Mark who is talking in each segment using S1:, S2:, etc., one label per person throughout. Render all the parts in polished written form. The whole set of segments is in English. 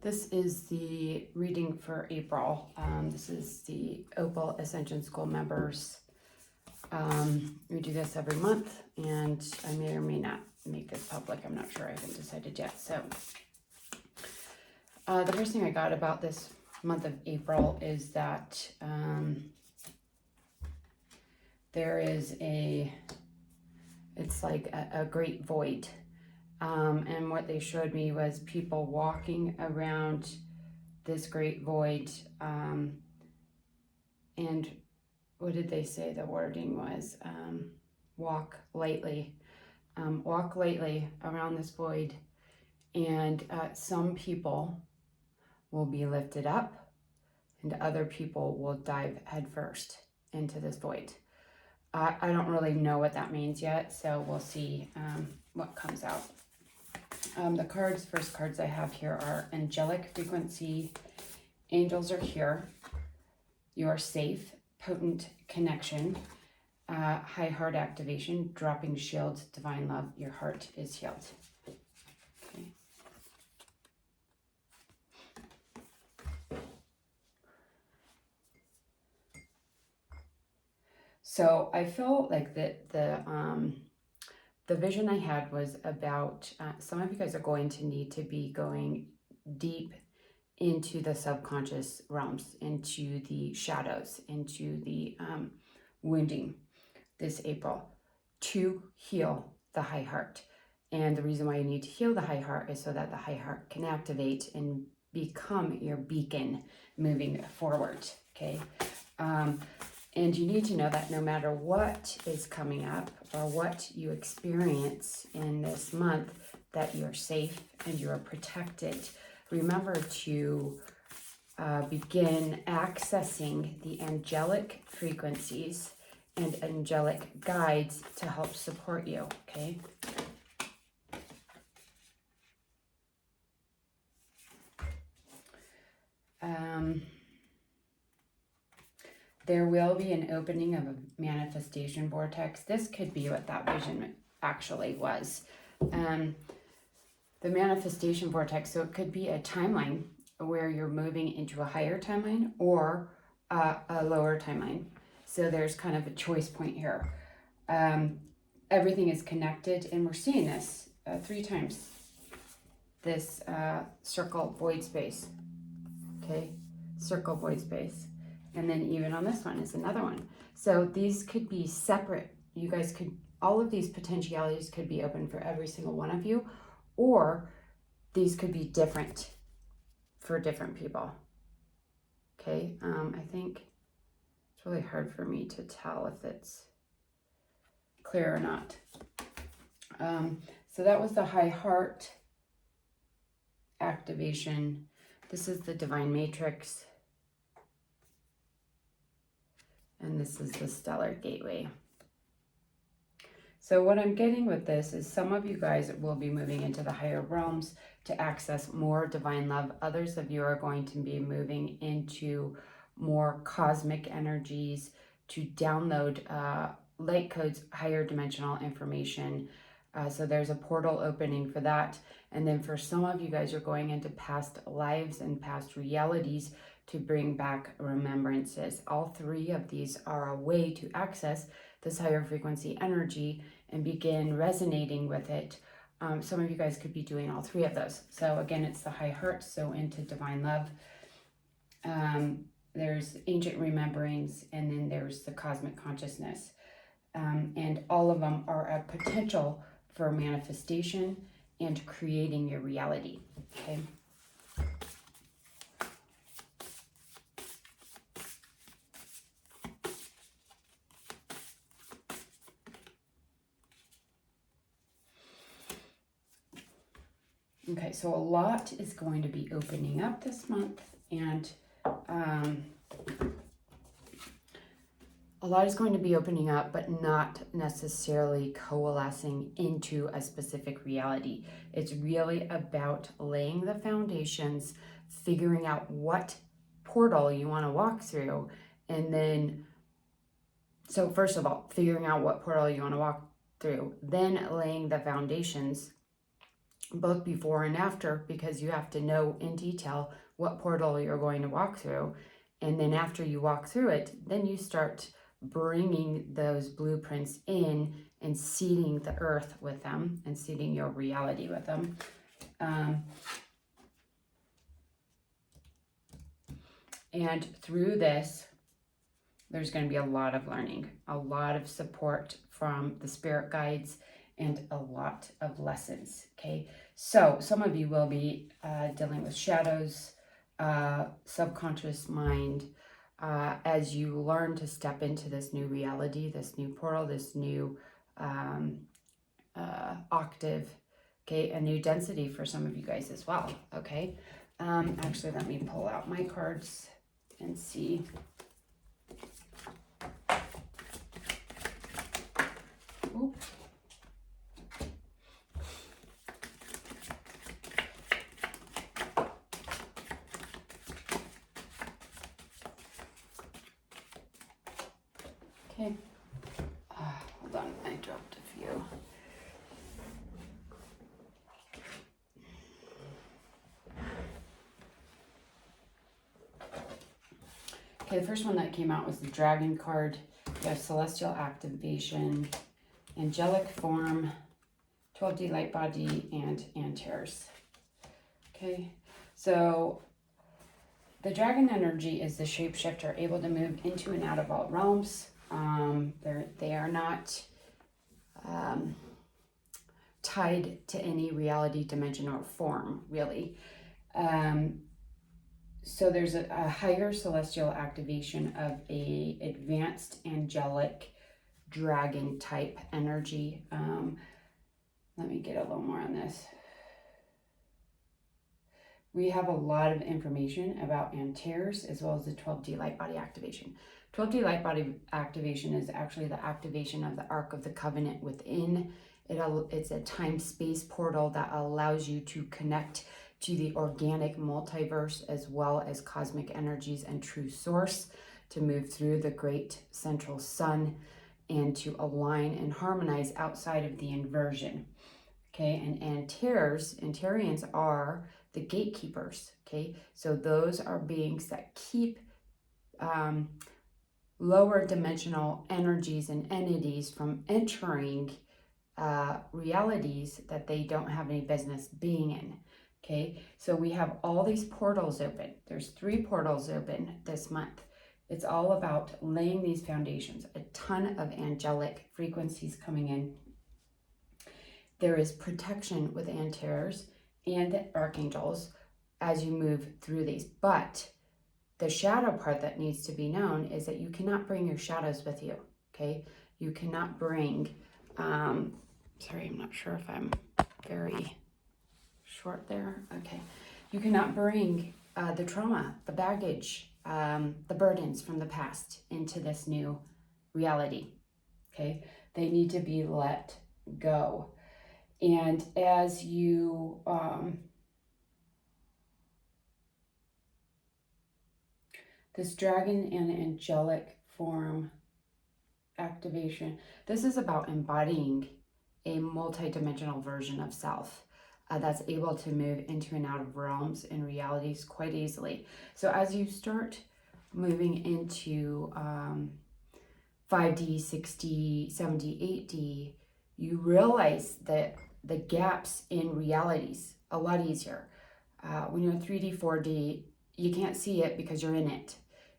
S1: This is the reading for April. This is the OPL Ascension School members. We do this every month, and I may or may not make this public. I'm not sure. I haven't decided yet. So the first thing I got about this month of April is that there is it's like a great void. And what they showed me was people walking around this great void. And what did they say the wording was? Walk lightly. Walk lightly around this void. And some people will be lifted up, and other people will dive headfirst into this void. I don't really know what that means yet, so we'll see what comes out. The first cards I have here are angelic frequency. Angels are here. You are safe. Potent connection. High heart activation. Dropping shields. Divine love. Your heart is healed. Okay. So I feel like the vision I had was about some of you guys are going to need to be going deep into the subconscious realms, into the shadows, into the wounding this April to heal the high heart. And the reason why you need to heal the high heart is so that the high heart can activate and become your beacon moving forward, okay? And you need to know that no matter what is coming up or what you experience in this month, that you're safe and you're protected. Remember to begin accessing the angelic frequencies and angelic guides to help support you, okay? There will be an opening of a manifestation vortex. This could be what that vision actually was. The manifestation vortex, so it could be a timeline where you're moving into a higher timeline or a lower timeline. So there's kind of a choice point here. Everything is connected, and we're seeing this 3 times. This circle void space, okay? Circle void space. And then even on this one is another one. So these could be separate. You guys could, all of these potentialities could be open for every single one of you, or these could be different for different people. Okay, I think it's really hard for me to tell if it's clear or not. So that was the high heart activation. This is the divine matrix. And this is the stellar gateway. So what I'm getting with this is some of you guys will be moving into the higher realms to access more divine love. Others of you are going to be moving into more cosmic energies to download light codes, higher dimensional information. So there's a portal opening for that. And then for some of you guys, you're going into past lives and past realities to bring back remembrances. All 3 of these are a way to access this higher frequency energy and begin resonating with it. Some of you guys could be doing all 3 of those. So again, it's the high heart, so into divine love. There's ancient rememberings, and then there's the cosmic consciousness. And all of them are a potential for manifestation and creating your reality, okay? Okay, so a lot is going to be opening up this month, and a lot is going to be opening up, but not necessarily coalescing into a specific reality. It's really about laying the foundations, figuring out what portal you want to walk through, and then, so first of all, figuring out what portal you want to walk through, then laying the foundations both before and after, because you have to know in detail what portal you're going to walk through. And then after you walk through it, then you start bringing those blueprints in and seeding the earth with them and seeding your reality with them. And through this, there's going to be a lot of learning, a lot of support from the spirit guides, and a lot of lessons. Okay, so some of you will be dealing with shadows, subconscious mind, as you learn to step into this new reality, this new portal, this new octave, okay, a new density for some of you guys as well. Okay, actually, let me pull out my cards and see. Oop. Okay, hold on, I dropped a few. Okay, the first one that came out was the Dragon card. You have Celestial Activation, Angelic Form, 12D Light Body, and Antares. Okay, so the Dragon energy is the shapeshifter, able to move into and out of all realms. They are not tied to any reality, dimension, or form, really. So there's a higher celestial activation of a advanced angelic dragon type energy. Let me get a little more on this. We have a lot of information about Antares as well as the 12D light body activation. 12D light body activation is actually the activation of the Ark of the Covenant within. It's a time-space portal that allows you to connect to the organic multiverse as well as cosmic energies and true source, to move through the great central sun and to align and harmonize outside of the inversion. Okay, and Antarians are the gatekeepers. Okay, so those are beings that keep lower dimensional energies and entities from entering realities that they don't have any business being in. Okay, so we have all these portals open. There's 3 portals open this month. It's all about laying these foundations. A ton of angelic frequencies coming in. There is protection with Antares and archangels as you move through these. But the shadow part that needs to be known is that you cannot bring your shadows with you. Okay, you cannot bring. Sorry, I'm not sure if I'm very short there. Okay, you cannot bring the trauma, the baggage, the burdens from the past into this new reality. Okay, they need to be let go. And as you this dragon and angelic form activation, this is about embodying a multi-dimensional version of self that's able to move into and out of realms and realities quite easily. So as you start moving into 5D, 6D, 7D, 8D, you realize that the gaps in realities a lot easier. When you're in 3D, 4D, you can't see it because you're in it.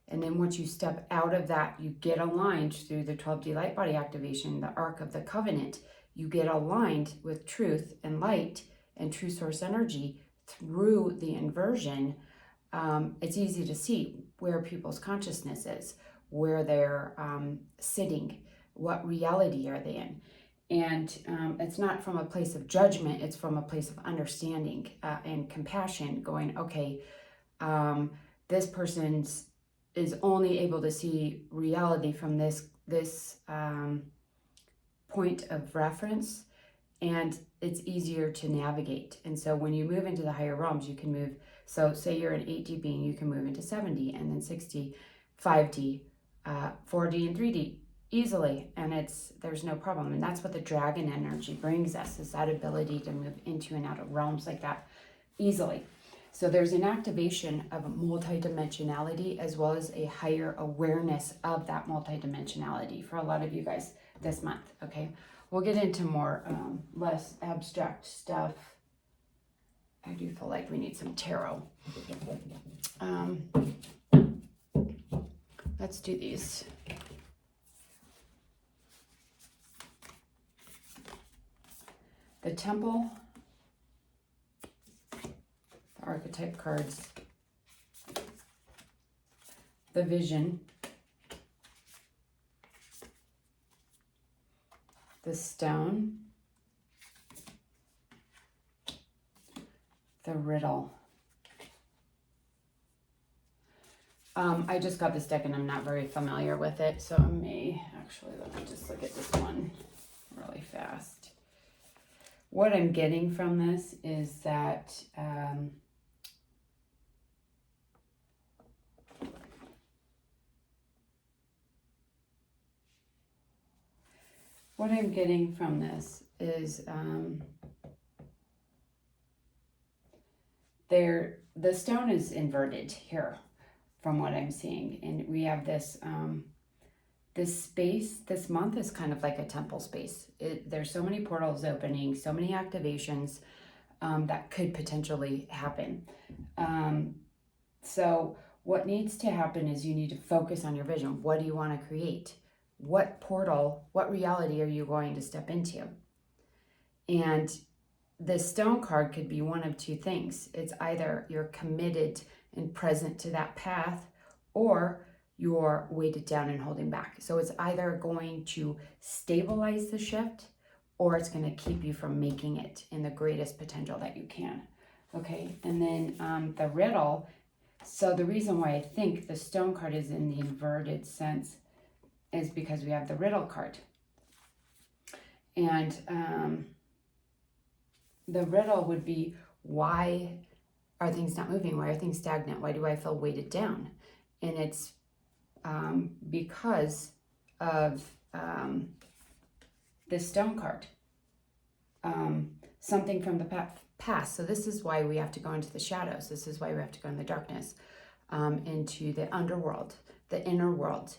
S1: And then once you step out of that, you get aligned through the 12D light body activation, the Ark of the Covenant. You get aligned with truth and light and true source energy through the inversion. It's easy to see where people's consciousness is, where they're sitting, what reality are they in. And it's not from a place of judgment, it's from a place of understanding and compassion, going, okay, this person's is only able to see reality from this point of reference, and it's easier to navigate. And so when you move into the higher realms, you can move. So say you're an 8D being, you can move into 7D and then 6D, 5D, 4D, and 3D. easily, and there's no problem. And that's what the dragon energy brings us, is that ability to move into and out of realms like that easily. So there's an activation of multidimensionality as well as a higher awareness of that multidimensionality for a lot of you guys this month. Okay, we'll get into more less abstract stuff. I do feel like we need some tarot. Let's do these. The Temple, the Archetype cards, the Vision, the Stone, the Riddle. I just got this deck and I'm not very familiar with it, so I may actually, let me just look at this one really fast. What I'm getting from this is that the stone is inverted here from what I'm seeing, and we have this this space. This month is kind of like a temple space. There's so many portals opening, so many activations that could potentially happen. So what needs to happen is you need to focus on your vision. What do you want to create? What portal, what reality are you going to step into? And the stone card could be one of two things. It's either you're committed and present to that path, or you're weighted down and holding back. So it's either going to stabilize the shift, or it's going to keep you from making it in the greatest potential that you can. Okay, and then the riddle. So the reason why I think the stone card is in the inverted sense is because we have the riddle card. And the riddle would be, why are things not moving? Why are things stagnant? Why do I feel weighted down? And it's because of this stone card. Something from the past. So this is why we have to go into the shadows. This is why we have to go in the darkness, into the underworld, the inner world.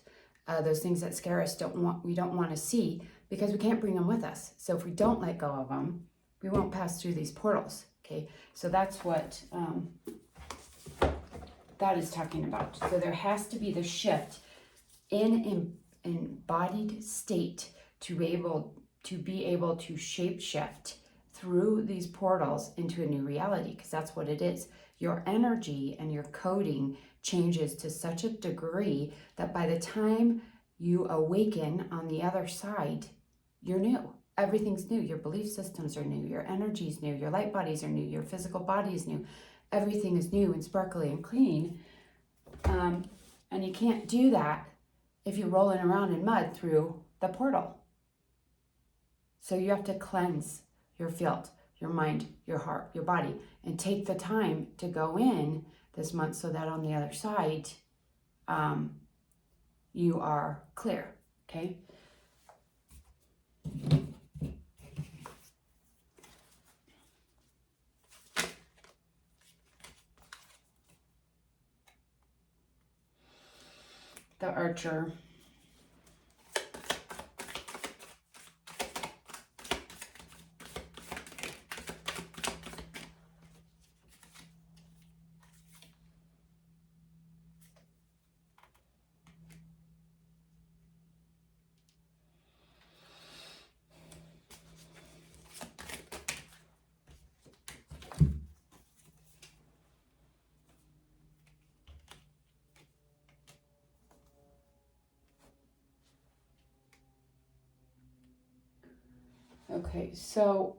S1: Those things that scare us, we don't want to see, because we can't bring them with us. So if we don't let go of them, we won't pass through these portals. Okay, so that's what that is talking about. So there has to be the shift in embodied state to be able to shape shift through these portals into a new reality, because that's what it is. Your energy and your coding changes to such a degree that by the time you awaken on the other side, you're new. Everything's new. Your belief systems are new. Your energy is new. Your light bodies are new. Your physical body is new. Everything is new and sparkly and clean. And you can't do that if you're rolling around in mud through the portal. So you have to cleanse your field, your mind, your heart, your body, and take the time to go in this month so that on the other side, you are clear, okay? The Archer. Okay, so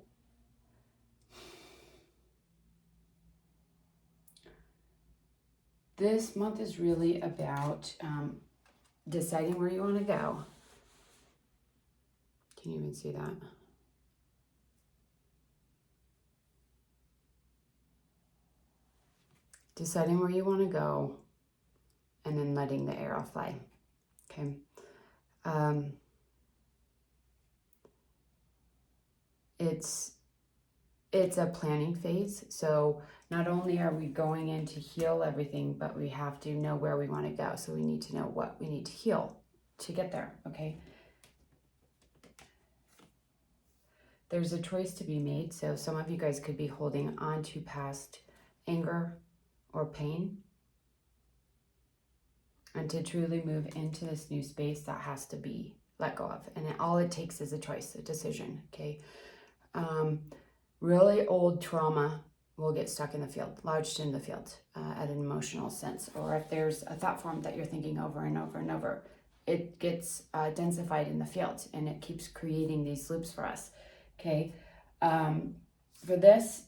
S1: this month is really about deciding where you want to go. Can you even see that? Deciding where you want to go, and then letting the arrow fly. Okay. it's a planning phase. So not only are we going in to heal everything, but we have to know where we want to go. So we need to know what we need to heal to get there, okay? There's a choice to be made. So some of you guys could be holding on to past anger or pain. And to truly move into this new space, that has to be let go of. And all it takes is a choice, a decision, okay? Really old trauma will get stuck in the field, lodged in the field at an emotional sense. Or if there's a thought form that you're thinking over and over and over, it gets densified in the field, and it keeps creating these loops for us, okay? For this,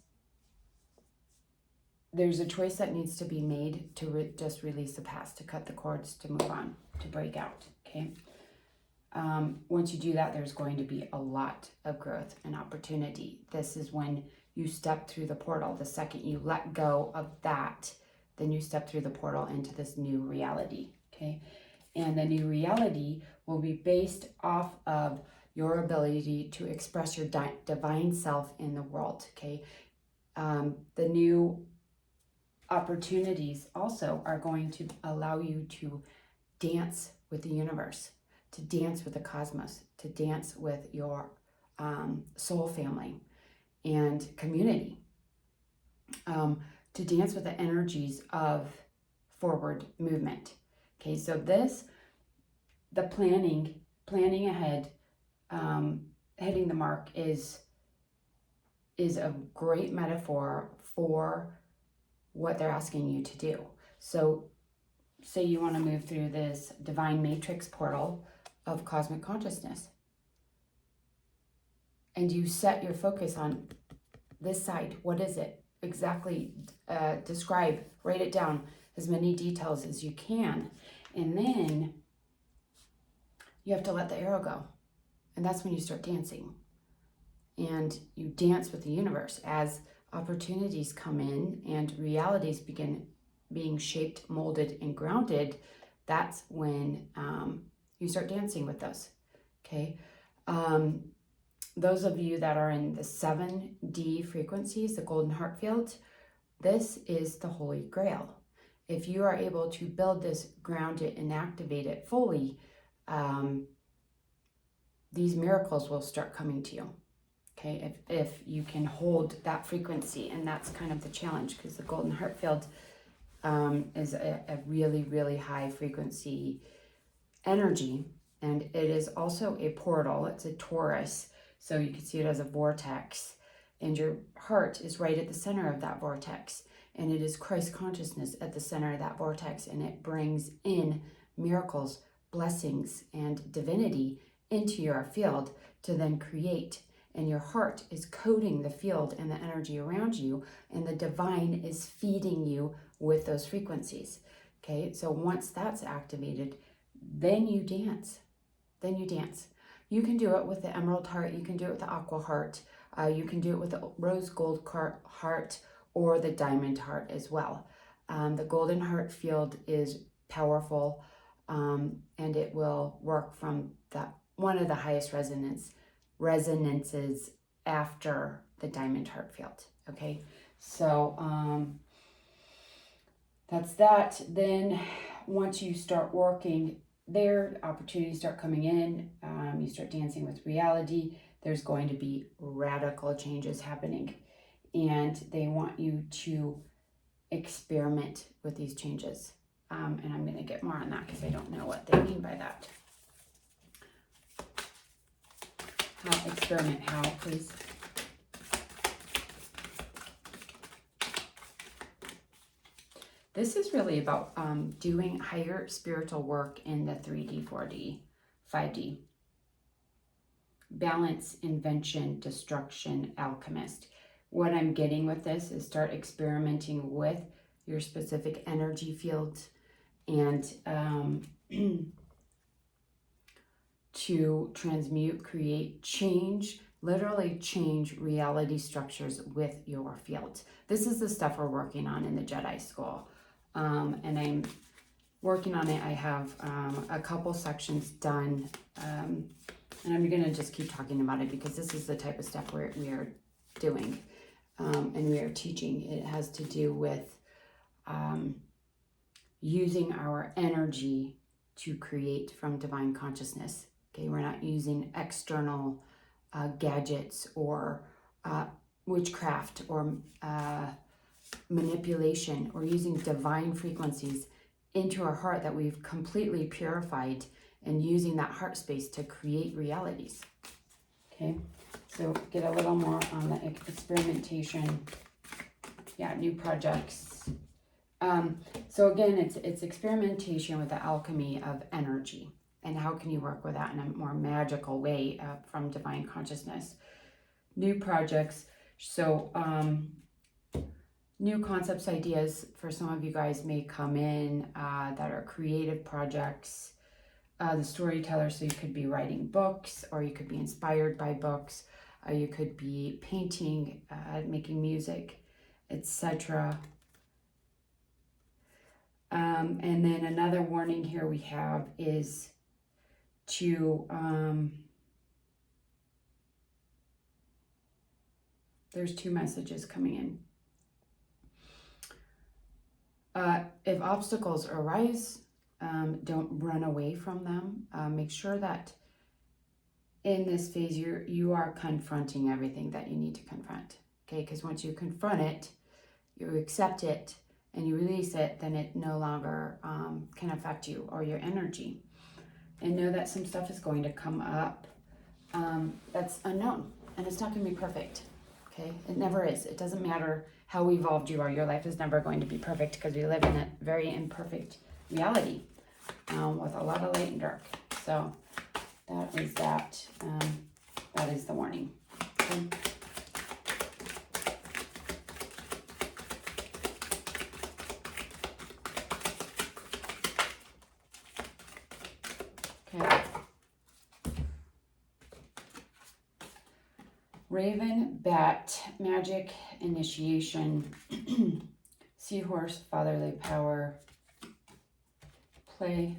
S1: there's a choice that needs to be made to just release the past, to cut the cords, to move on, to break out, okay? Once you do that, there's going to be a lot of growth and opportunity. This is when you step through the portal. The second you let go of that, then you step through the portal into this new reality, okay? And the new reality will be based off of your ability to express your divine self in the world, okay? The new opportunities also are going to allow you to dance with the universe, to dance with the cosmos, to dance with your soul family and community, to dance with the energies of forward movement. Okay, so the planning ahead, hitting the mark is a great metaphor for what they're asking you to do. So say you want to move through this divine matrix portal of cosmic consciousness, and you set your focus on this side. What is it exactly? Describe, write it down, as many details as you can, and then you have to let the arrow go, and that's when you start dancing. And you dance with the universe as opportunities come in and realities begin being shaped, molded, and grounded. That's when you start dancing with those, okay? Those of you that are in the 7D frequencies, the golden heart field, this is the holy grail. If you are able to build this, ground it, and activate it fully, these miracles will start coming to you. Okay, if you can hold that frequency, and that's kind of the challenge, because the golden heart field is a really, really high frequency energy, and it is also a portal. It's a torus, so you can see it as a vortex, and your heart is right at the center of that vortex, and it is Christ consciousness at the center of that vortex, and it brings in miracles, blessings, and divinity into your field to then create. And your heart is coding the field and the energy around you, and the divine is feeding you with those frequencies. Okay, so once that's activated, then you dance. Then you dance. You can do it with the emerald heart, you can do it with the aqua heart, you can do it with the rose gold heart, or the diamond heart as well. The golden heart field is powerful, and it will work from one of the highest resonances after the diamond heart field. Okay, so that's that. Then once you start working there, opportunities start coming in, you start dancing with reality, there's going to be radical changes happening, and they want you to experiment with these changes, and I'm going to get more on that because I don't know what they mean by that. Experiment how, please? This is really about doing higher spiritual work in the 3D, 4D, 5D. Balance, invention, destruction, alchemist. What I'm getting with this is start experimenting with your specific energy fields, and to transmute, create, change, literally change reality structures with your field. This is the stuff we're working on in the Djedi school. And I'm working on it. I have a couple sections done, and I'm going to just keep talking about it because this is the type of stuff we are doing and we are teaching. It has to do with using our energy to create from divine consciousness. Okay, we're not using external gadgets or witchcraft or manipulation, or using divine frequencies into our heart that we've completely purified, and using that heart space to create realities. Okay, so get a little more on the experimentation. Yeah, new projects. So again, it's experimentation with the alchemy of energy, and how can you work with that in a more magical way from divine consciousness. New projects. So new concepts, ideas for some of you guys may come in that are creative projects. The storyteller, so you could be writing books, or you could be inspired by books, you could be painting, making music, etc. And then another warning here we have is to there's two messages coming in. If obstacles arise, don't run away from them. Make sure that in this phase you are confronting everything that you need to confront. Okay, because once you confront it, you accept it, and you release it, then it no longer can affect you or your energy. And know that some stuff is going to come up that's unknown, and it's not going to be perfect. Okay, it never is. It doesn't matter how evolved you are. Your life is never going to be perfect, because we live in a very imperfect reality with a lot of light and dark. So that is that. That is the warning. Okay. Okay. Raven, bat, magic, initiation, seahorse, fatherly power, play,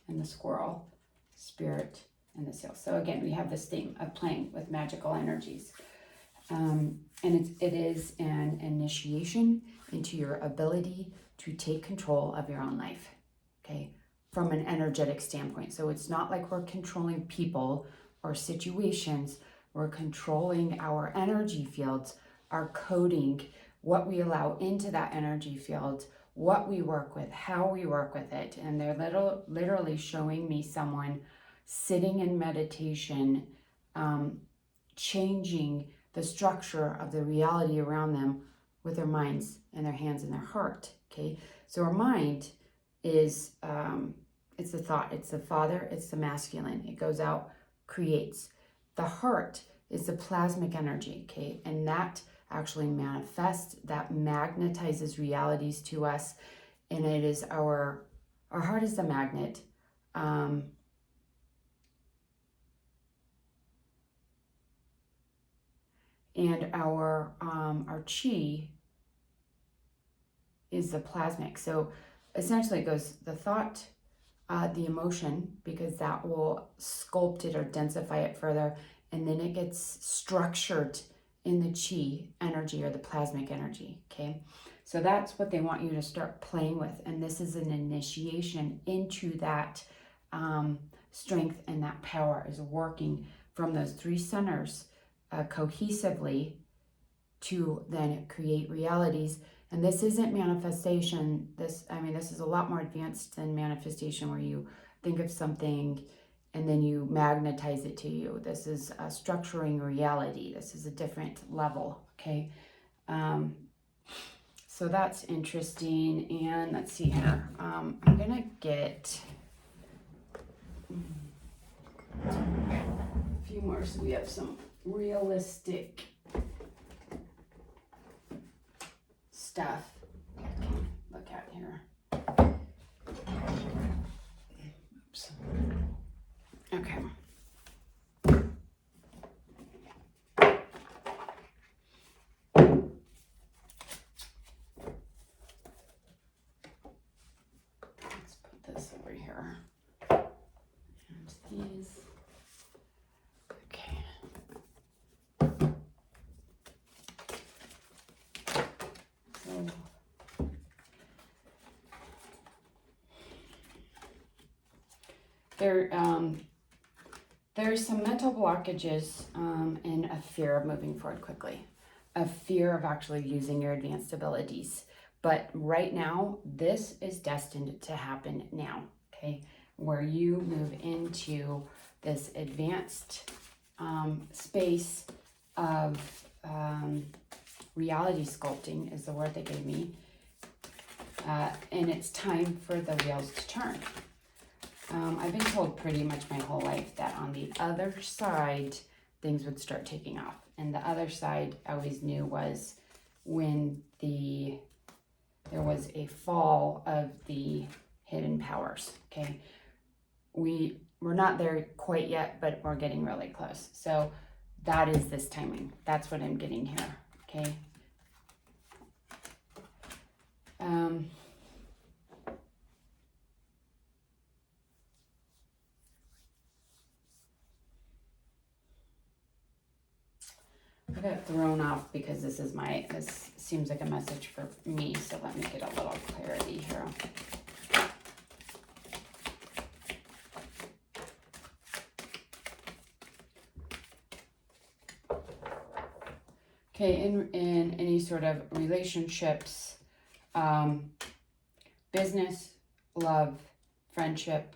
S1: and the squirrel, spirit, and the seal. So again, we have this theme of playing with magical energies. And it is an initiation into your ability to take control of your own life, okay, from an energetic standpoint. So it's not like we're controlling people or situations. We're controlling our energy fields, our coding, what we allow into that energy field, what we work with, how we work with it. And they're literally showing me someone sitting in meditation, changing the structure of the reality around them with their minds and their hands and their heart. Okay, so our mind is it's the thought, it's the father, it's the masculine. It goes out, creates. The heart is the plasmic energy, okay, and that actually manifests, that magnetizes realities to us, and it is our heart is the magnet. And our chi is the plasmic. So essentially it goes the thought, the emotion, because that will sculpt it or densify it further, and then it gets structured in the chi energy or the plasmic energy. Okay, so that's what they want you to start playing with, and this is an initiation into that strength, and that power is working from those three centers cohesively to then create realities. And this isn't manifestation. This is a lot more advanced than manifestation, where you think of something and then you magnetize it to you. This is structuring reality. This is a different level, okay? So that's interesting. And let's see here. I'm gonna get a few more, so we have some realistic stuff I can look at here. Oops. Okay. Let's put There, there's some mental blockages and a fear of moving forward quickly, a fear of actually using your advanced abilities. But right now, this is destined to happen now, okay? Where you move into this advanced space of reality sculpting is the word they gave me. And it's time for the wheels to turn. I've been told pretty much my whole life that on the other side, things would start taking off. And the other side I always knew was when there was a fall of the hidden powers, okay? We're not there quite yet, but we're getting really close. So that is this timing. That's what I'm getting here, okay? I got thrown off because this seems like a message for me, so let me get a little clarity here. Okay, in any sort of relationships, business, love, friendship,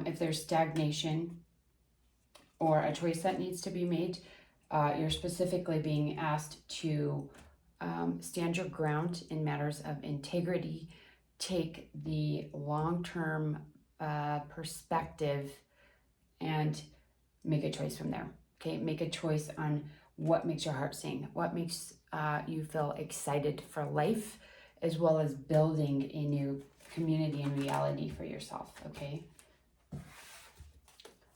S1: if there's stagnation or a choice that needs to be made, you're specifically being asked to stand your ground in matters of integrity, take the long-term perspective, and make a choice from there. Okay, make a choice on what makes your heart sing, what makes you feel excited for life, as well as building a new community and reality for yourself, okay?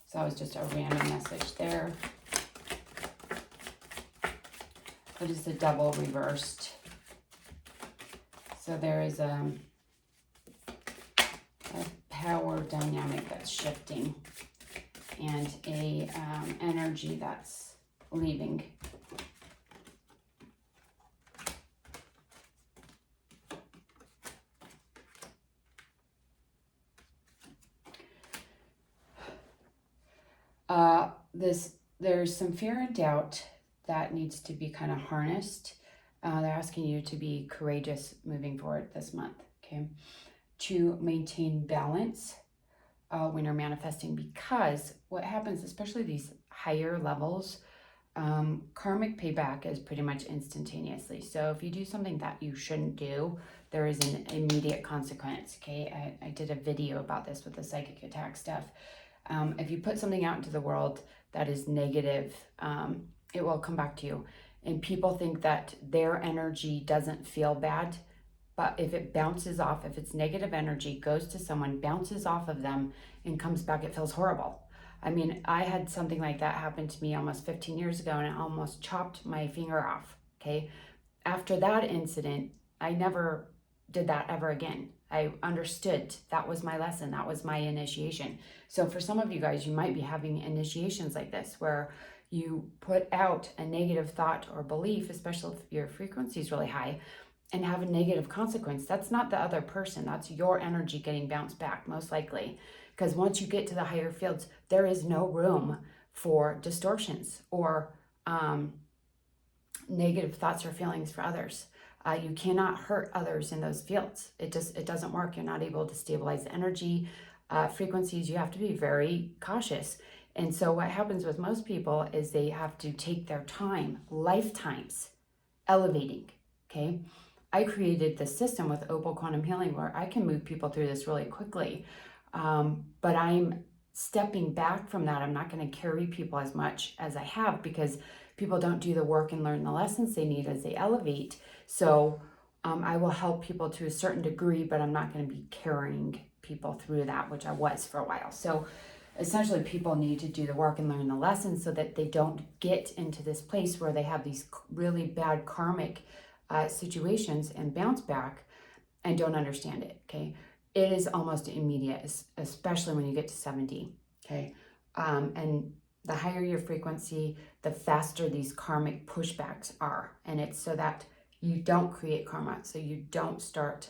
S1: So that was just a random message there. That is the double reversed. So there is a power dynamic that's shifting and a energy that's leaving. There's some fear and doubt that needs to be kind of harnessed. They're asking you to be courageous moving forward this month, okay? To maintain balance when you're manifesting, because what happens, especially these higher levels, karmic payback is pretty much instantaneously. So if you do something that you shouldn't do, there is an immediate consequence, okay? I did a video about this with the psychic attack stuff. If you put something out into the world that is negative, it will come back to you. And people think that their energy doesn't feel bad, but if it bounces off, if it's negative energy, goes to someone, bounces off of them, and comes back, it feels horrible. I mean, I had something like that happen to me almost 15 years ago, and it almost chopped my finger off, okay? After that incident, I never did that ever again. I understood that was my lesson. That was my initiation. So for some of you guys, you might be having initiations like this where you put out a negative thought or belief, especially if your frequency is really high, and have a negative consequence. That's not the other person. That's your energy getting bounced back, most likely. Because once you get to the higher fields, there is no room for distortions or negative thoughts or feelings for others. You cannot hurt others in those fields. It doesn't work. You're not able to stabilize the energy frequencies. You have to be very cautious. And so what happens with most people is they have to take their time, lifetimes, elevating, okay? I created this system with OPL Quantum Healing where I can move people through this really quickly. But I'm stepping back from that. I'm not going to carry people as much as I have because people don't do the work and learn the lessons they need as they elevate. So I will help people to a certain degree, but I'm not going to be carrying people through that, which I was for a while. So essentially people need to do the work and learn the lessons so that they don't get into this place where they have these really bad karmic situations and bounce back and don't understand it, okay? It is almost immediate, especially when you get to 70, okay? And the higher your frequency, the faster these karmic pushbacks are. And it's so that you don't create karma, so you don't start,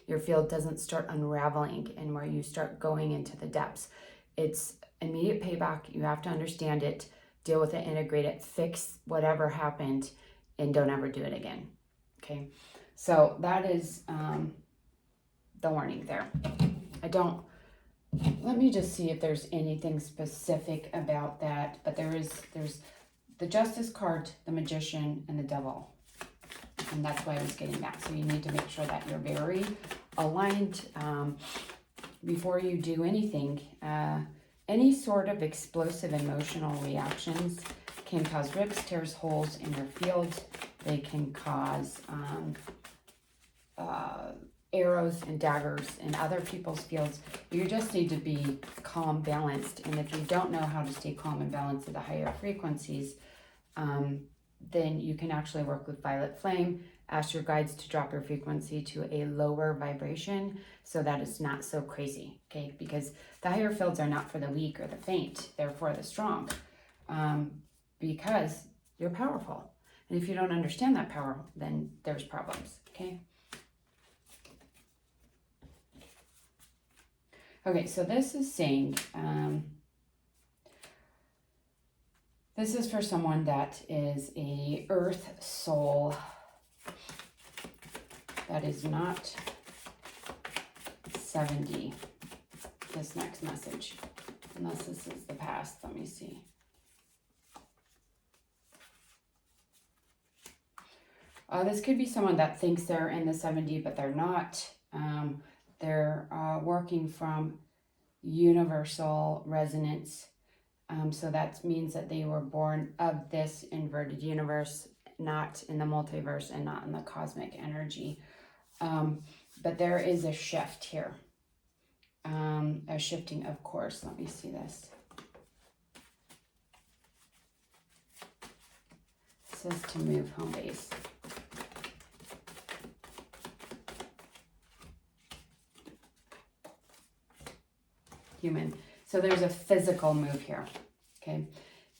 S1: your field doesn't start unraveling and where you start going into the depths. It's immediate payback. You have to understand it, deal with it, integrate it, fix whatever happened, and don't ever do it again. Okay, so that is the warning there. Let me just see if there's anything specific about that, but there's the Justice card, the Magician, and the Devil. And that's why I was getting that. So you need to make sure that you're very aligned before you do anything. Any sort of explosive emotional reactions can cause rips, tears, holes in your field. They can cause arrows and daggers in other people's fields. You just need to be calm, balanced. And if you don't know how to stay calm and balanced at the higher frequencies, then you can actually work with violet flame. Ask your guides to drop your frequency to a lower vibration so that it's not so crazy, okay? Because the higher fields are not for the weak or the faint. They're for the strong, because you're powerful. And if you don't understand that power, then there's problems, okay? Okay, so this is saying, this is for someone that is a earth soul that is not 70, this next message, unless this is the past. Let me see. This could be someone that thinks they're in the 70, but they're not. They're working from universal resonance. So that means that they were born of this inverted universe, not in the multiverse and not in the cosmic energy. But there is a shift here. A shifting of course. Let me see this. It says to move home base. Human. So there's a physical move here, okay?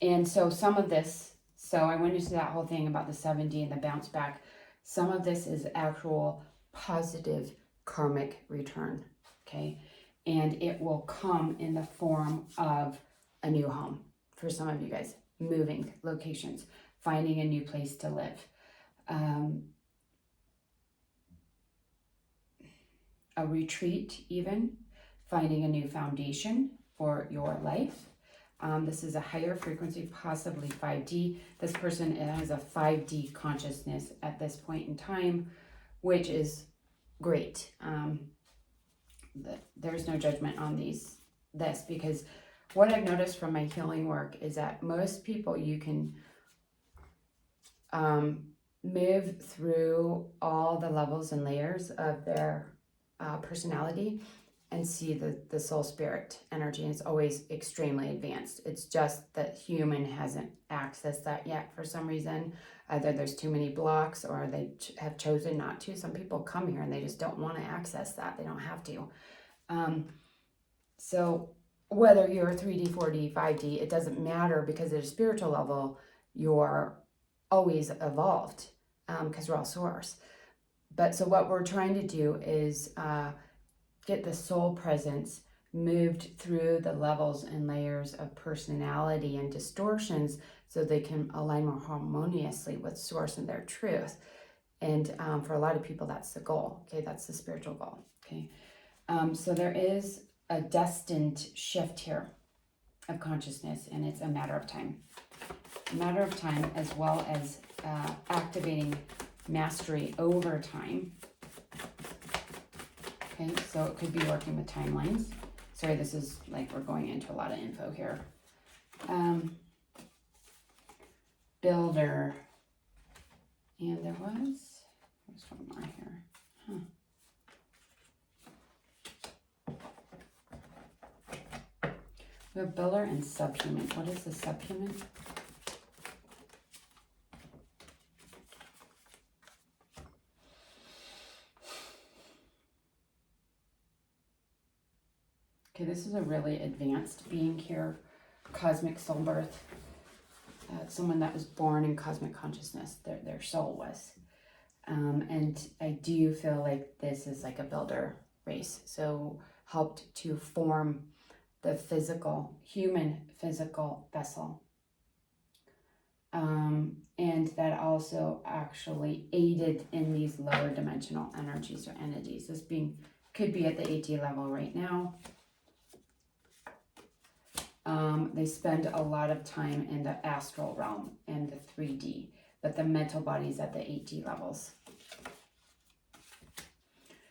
S1: And so some of this, so I went into that whole thing about the 70 and the bounce back. Some of this is actual positive karmic return, okay? And it will come in the form of a new home for some of you guys, moving locations, finding a new place to live. A retreat even, finding a new foundation for your life. This is a higher frequency, possibly 5D. This person has a 5D consciousness at this point in time, which is great. There's no judgment on this, because what I've noticed from my healing work is that most people, you can move through all the levels and layers of their personality and see the soul spirit energy, and it's always extremely advanced. It's just that human hasn't accessed that yet for some reason. Either there's too many blocks or they have chosen not to. Some people come here and they just don't want to access that. They don't have to. So whether you're 3D, 4D, 5D, it doesn't matter, because at a spiritual level, you're always evolved, because we're all source. But so what we're trying to do is get the soul presence moved through the levels and layers of personality and distortions so they can align more harmoniously with source and their truth. And for a lot of people, that's the goal. Okay, that's the spiritual goal. Okay, so there is a destined shift here of consciousness, and it's a matter of time. A matter of time, as well as activating mastery over time. Okay, so it could be working with timelines. Sorry, this is like we're going into a lot of info here. Builder. And there's one more here. We have builder and subhuman. What is the subhuman? Okay, this is a really advanced being here, cosmic soul birth. Someone that was born in cosmic consciousness, their soul was. And I do feel like this is like a builder race. So helped to form the physical, human physical vessel. And that also actually aided in these lower dimensional energies or entities. This could be at the 8D level right now. They spend a lot of time in the astral realm and the 3D, but the mental body's at the 8D levels.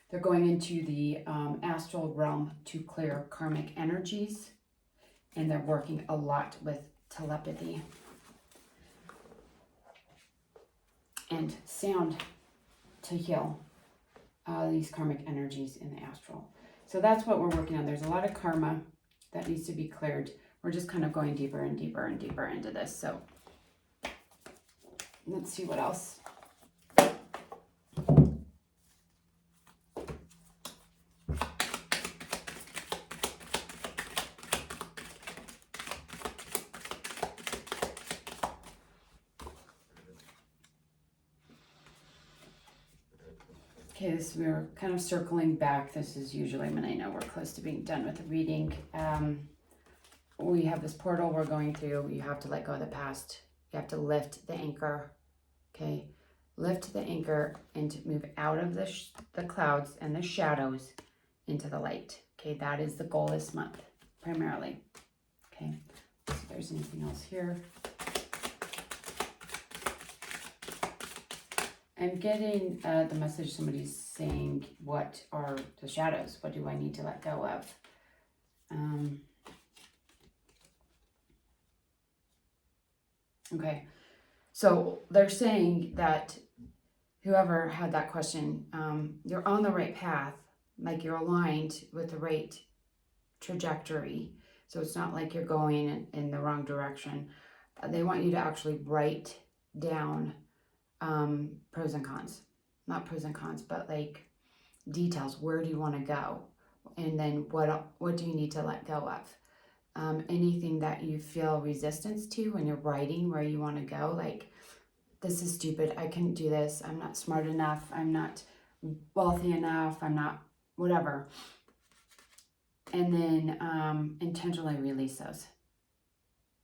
S1: They're going into the astral realm to clear karmic energies, and they're working a lot with telepathy and sound to heal these karmic energies in the astral. So that's what we're working on. There's a lot of karma that needs to be cleared. We're just kind of going deeper and deeper and deeper into this. So let's see what else. Okay, we're kind of circling back. This is usually when I know we're close to being done with the reading. We have this portal we're going through. You have to let go of the past. You have to lift the anchor. Okay, lift the anchor and move out of the clouds and the shadows into the light. Okay, that is the goal this month, primarily. Okay, so if there's anything else here. I'm getting the message somebody's saying, what are the shadows? What do I need to let go of? Okay, so they're saying that whoever had that question, you're on the right path, like you're aligned with the right trajectory. So it's not like you're going in the wrong direction. They want you to actually write down pros and cons, not pros and cons, but like details. Where do you want to go? And then what do you need to let go of? Anything that you feel resistance to when you're writing where you want to go, like, this is stupid, I couldn't do this, I'm not smart enough, I'm not wealthy enough, I'm not whatever. And then intentionally release those.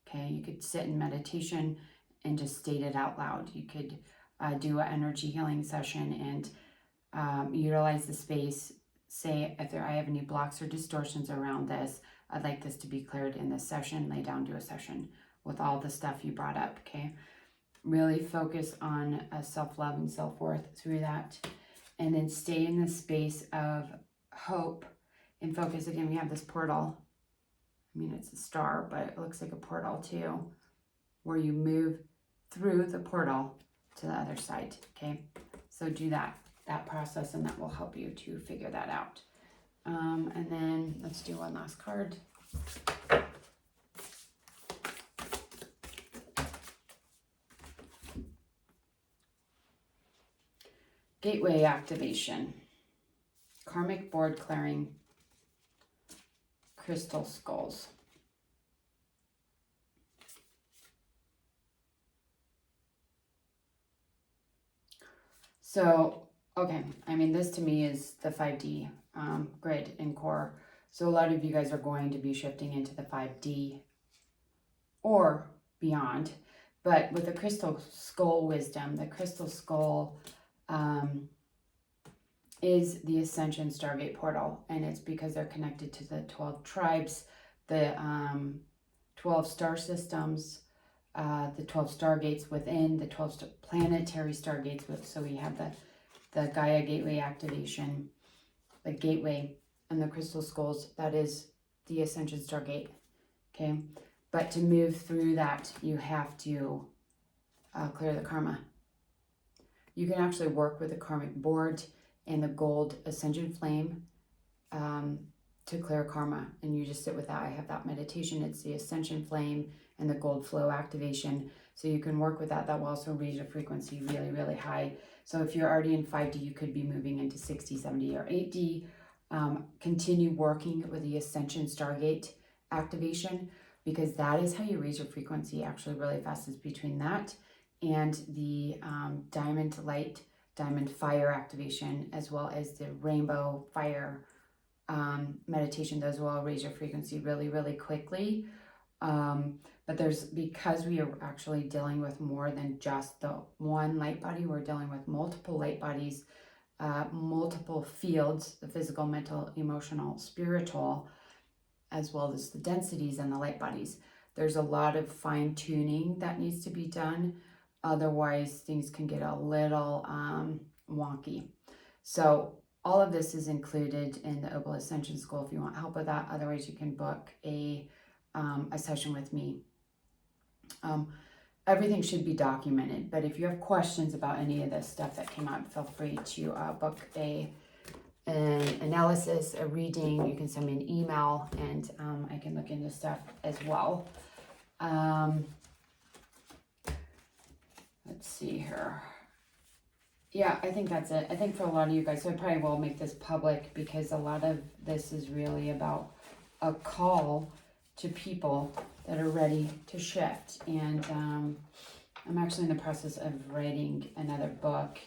S1: Okay, you could sit in meditation and just state it out loud. You could do an energy healing session and utilize the space. Say, if I have any blocks or distortions around this, I'd like this to be cleared in this session. Lay down, do a session with all the stuff you brought up, okay? Really focus on self-love and self-worth through that. And then stay in the space of hope and focus. Again, we have this portal. I mean, it's a star, but it looks like a portal too, where you move through the portal to the other side, okay? So do that process, and that will help you to figure that out. And then let's do one last card. Gateway activation, karmic board clearing, crystal skulls. So, okay, I mean, this to me is the 5D grid and core. So a lot of you guys are going to be shifting into the 5D or beyond. But with the crystal skull wisdom, the crystal skull is the Ascension Stargate portal. And it's because they're connected to the 12 tribes, the 12 star systems, the 12 stargates within, the 12 planetary stargates. So we have the Gaia gateway activation, the gateway, and the crystal skulls. That is the Ascension Stargate, okay? But to move through that, you have to clear the karma. You can actually work with the karmic board and the gold Ascension flame to clear karma. And you just sit with that. I have that meditation. It's the Ascension flame and the gold flow activation. So you can work with that. That will also raise your frequency really, really high. So if you're already in 5D, you could be moving into 60, 70, or 8D. Continue working with the Ascension Stargate activation, because that is how you raise your frequency actually really fast. Is between that and the diamond light, diamond fire activation, as well as the rainbow fire meditation. Those will raise your frequency really, really quickly. But because we are actually dealing with more than just the one light body, we're dealing with multiple light bodies, multiple fields, the physical, mental, emotional, spiritual, as well as the densities and the light bodies. There's a lot of fine tuning that needs to be done. Otherwise, things can get a little wonky. So all of this is included in the OPL Ascension School if you want help with that. Otherwise, you can book a session with me. Everything should be documented, but if you have questions about any of this stuff that came out, feel free to book an analysis, a reading. You can send me an email, and I can look into stuff as well. Let's see here. Yeah, I think that's it. I think for a lot of you guys, so I probably will make this public because a lot of this is really about a call to people that are ready to shift. And I'm actually in the process of writing another book,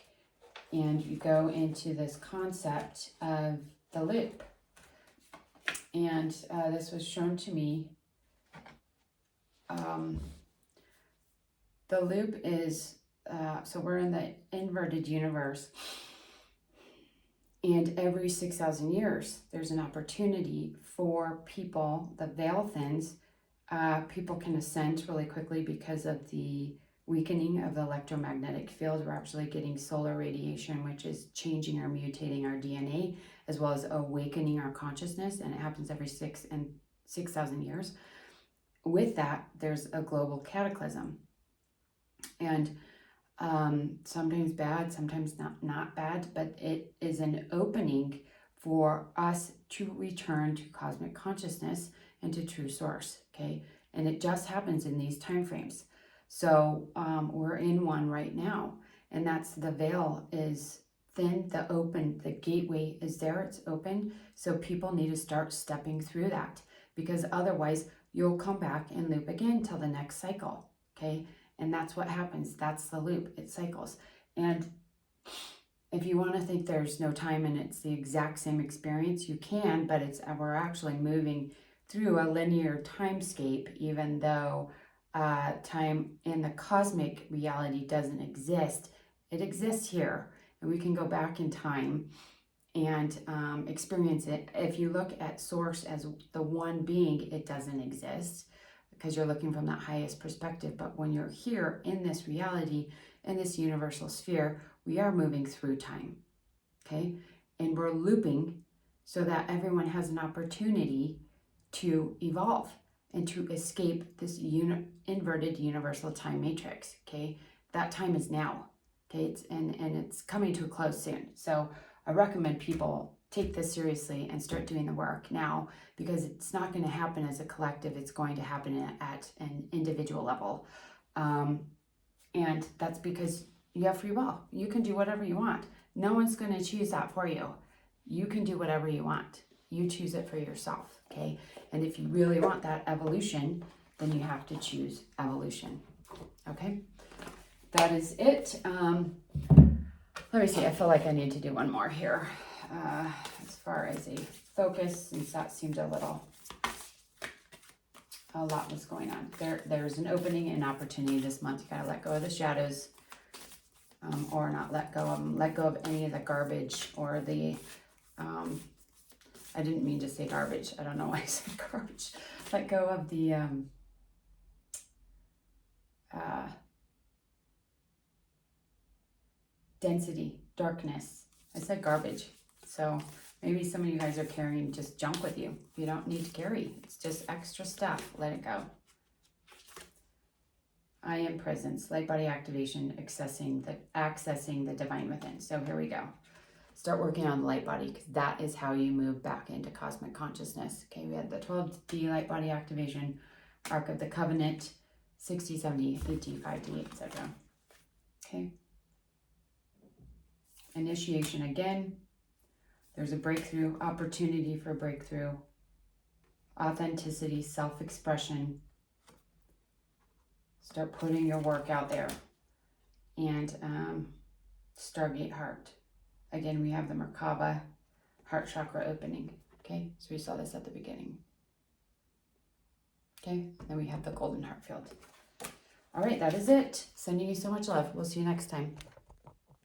S1: and you go into this concept of the loop. And this was shown to me. The loop is, so we're in the inverted universe, and every 6,000 years, there's an opportunity for people, the veil thins, people can ascend really quickly because of the weakening of the electromagnetic field. We're actually getting solar radiation, which is changing or mutating our DNA, as well as awakening our consciousness, and it happens every 6,000 years. With that, there's a global cataclysm. And sometimes bad, sometimes not bad, but it is an opening for us to return to cosmic consciousness and to true source, okay? And it just happens in these time frames. So we're in one right now, and that's the veil is thin, the gateway is there, it's open. So people need to start stepping through that, because otherwise you'll come back and loop again till the next cycle, okay? And that's what happens. That's the loop. It cycles. And if you want to think there's no time and it's the exact same experience, you can, but we're actually moving through a linear timescape, even though time in the cosmic reality doesn't exist. It exists here, and we can go back in time and experience it. If you look at source as the one being, it doesn't exist, because you're looking from that highest perspective. But when you're here in this reality, in this universal sphere, we are moving through time, okay? And we're looping so that everyone has an opportunity to evolve and to escape this inverted universal time matrix, okay? That time is now, okay? And it's coming to a close soon. So I recommend people take this seriously and start doing the work now, because it's not going to happen as a collective. It's going to happen at an individual level. And that's because you have free will. You can do whatever you want. No one's going to choose that for you. You can do whatever you want. You choose it for yourself, okay? And if you really want that evolution, then you have to choose evolution, okay? That is it. Let me see. I feel like I need to do one more here. As far as a focus, since that seemed a lot was going on. There's an opening and opportunity this month. You gotta let go of the shadows, or not let go of them. Let go of any of the garbage or the, I didn't mean to say garbage. I don't know why I said garbage. Let go of the, density, darkness. I said garbage. So maybe some of you guys are carrying just junk with you. You don't need to carry. It's just extra stuff. Let it go. I am presence, light body activation, accessing the divine within. So here we go. Start working on the light body, because that is how you move back into cosmic consciousness. Okay, we had the 12D light body activation, Ark of the Covenant, 60, 70, 80, 5D, etc. Okay. Initiation again. There's a breakthrough, opportunity for breakthrough, authenticity, self-expression. Start putting your work out there. And Stargate Heart. Again, we have the Merkaba heart chakra opening. Okay, so we saw this at the beginning. Okay, then we have the golden heart field. All right, that is it. Sending you so much love. We'll see you next time.